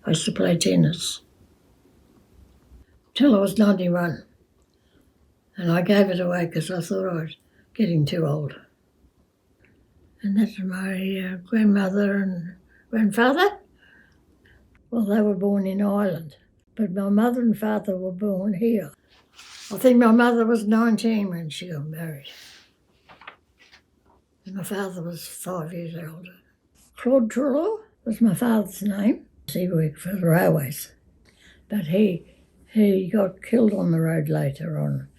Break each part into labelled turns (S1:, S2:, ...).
S1: I used to play tennis till I was 91, and I gave it away because I thought I was getting too old. And that's my grandmother and grandfather. Well, they were born in Ireland, but my mother and father were born here. I think my mother was 19 when she got married. And my father was 5 years older. Claude Trelaw was my father's name. He worked for the railways, but he got killed on the road later on,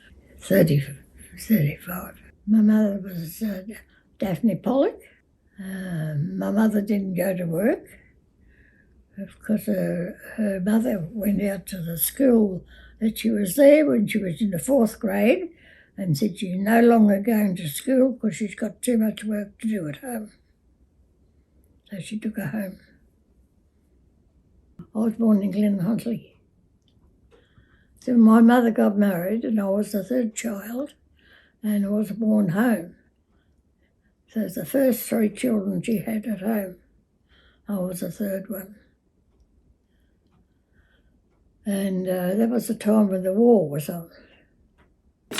S1: 35. My mother was Daphne Pollock. My mother didn't go to work because her mother went out to the school that she was there when she was in the 4th grade and said she's no longer going to school because she's got too much work to do at home. So she took her home. I was born in Glen Huntly. So my mother got married and I was the 3rd child and I was born home. So the first 3 children she had at home, I was the 3rd one. And that was the time when the war was on.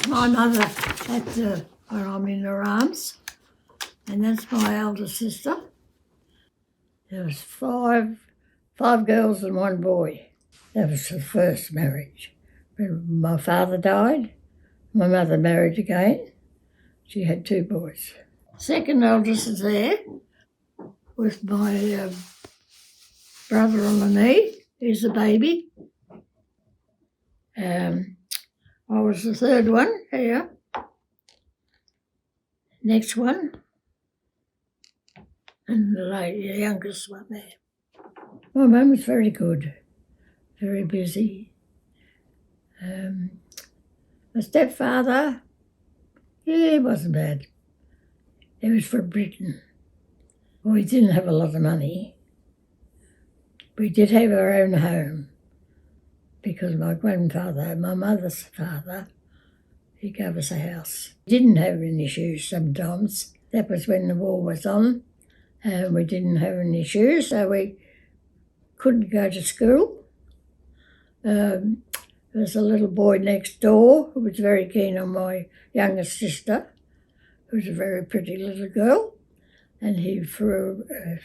S1: My mother when I'm in her arms, and that's my elder sister. There was five girls and 1 boy. That was the first marriage. When my father died, my mother married again. She had 2 boys. Second eldest is there with my brother on my knee. He's a baby. I was the 3rd one here. Next one. And the youngest one there. My mum was very good, very busy. My stepfather, he wasn't bad. He was from Britain. Well, we didn't have a lot of money. We did have our own home because my grandfather, my mother's father, he gave us a house. We didn't have any shoes sometimes. That was when the war was on. We didn't have any shoes, so we couldn't go to school. There was a little boy next door who was very keen on my younger sister, who was a very pretty little girl, and he threw a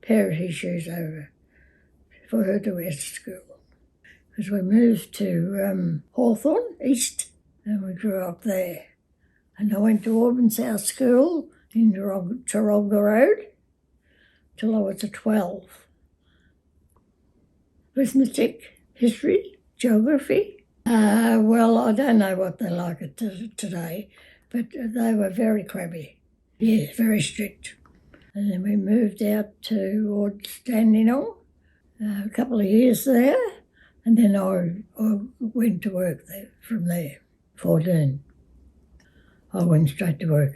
S1: pair of his shoes over for her to wear to school. Because we moved to Hawthorne East, and we grew up there. And I went to Auburn South School in Taronga Road till I was 12. Arithmetic, history, geography. Well, I don't know what they're like today, but they were very crabby. Yeah, very strict. And then we moved out towards Dandenong, a couple of years there, and then I went to work there from there, 14. I went straight to work.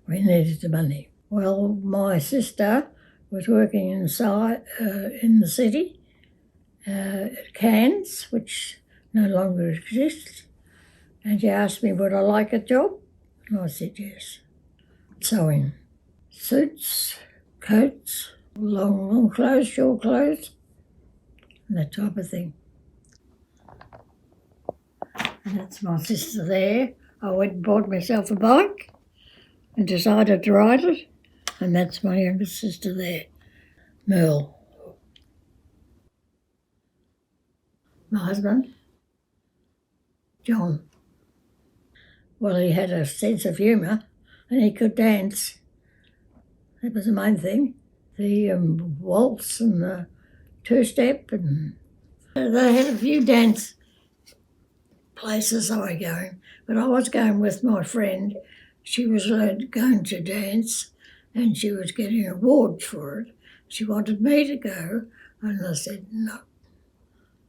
S1: We needed the money. Well, my sister was working inside in the city at Cairns, which no longer exists, and she asked me would I like a job, and I said yes. Sewing suits, coats, long clothes, short clothes, and that type of thing. And that's my sister there. I went and bought myself a bike and decided to ride it, and that's my younger sister there, Merle. My husband, John. Well, he had a sense of humour and he could dance. That was the main thing. The waltz and the 2-step, and they had a few dance places I was going, but I was going with my friend. She was going to dance and she was getting awards for it. She wanted me to go, and I said, no,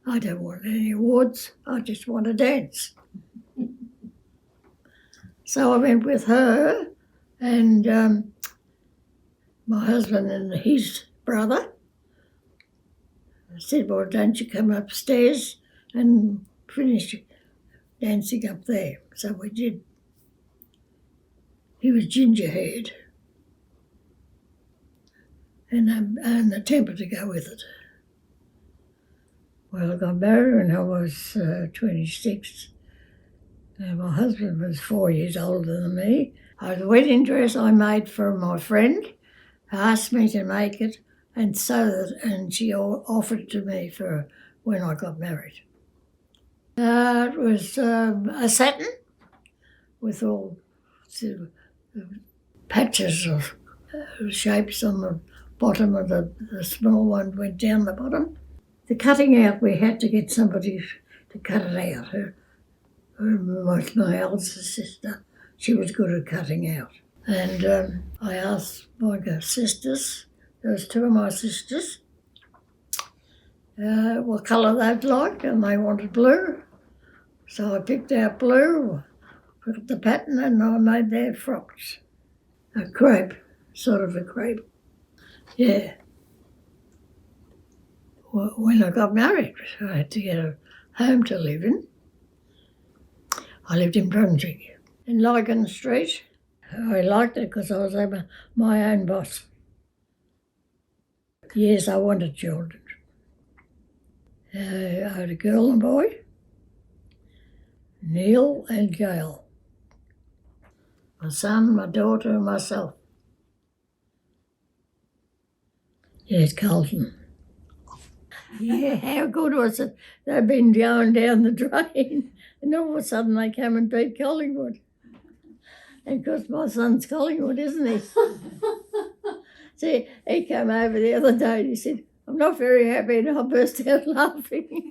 S1: I don't want any awards, I just want to dance. So I went with her and my husband and his brother. I said, well, don't you come upstairs and finish dancing up there. So we did. He was ginger-haired and the temper to go with it. Well, I got married when I was 26. My husband was 4 years older than me. The wedding dress I made for my friend, who asked me to make it, and she offered to me for when I got married. It was a satin with all the patches of shapes on the bottom of the small one went down the bottom. The cutting out, we had to get somebody to cut it out. Her was my eldest sister. She was good at cutting out. And I asked my sisters, there was two of my sisters, what colour they'd like, and they wanted blue. So I picked out blue, put the pattern, and I made their frocks. A crepe, sort of a crepe. Yeah. Well, when I got married, I had to get a home to live in. I lived in Brunswick, in Lygon Street. I liked it because I was my own boss. Yes, I wanted children. I had a girl and a boy, Neil and Gail. My son, my daughter, and myself. Yes, Carlton. Yeah, how good was it? They'd been going down the drain, and all of a sudden they came and beat Collingwood. And because my son's Collingwood, isn't he? See, he came over the other day and he said, I'm not very happy, and I burst out laughing.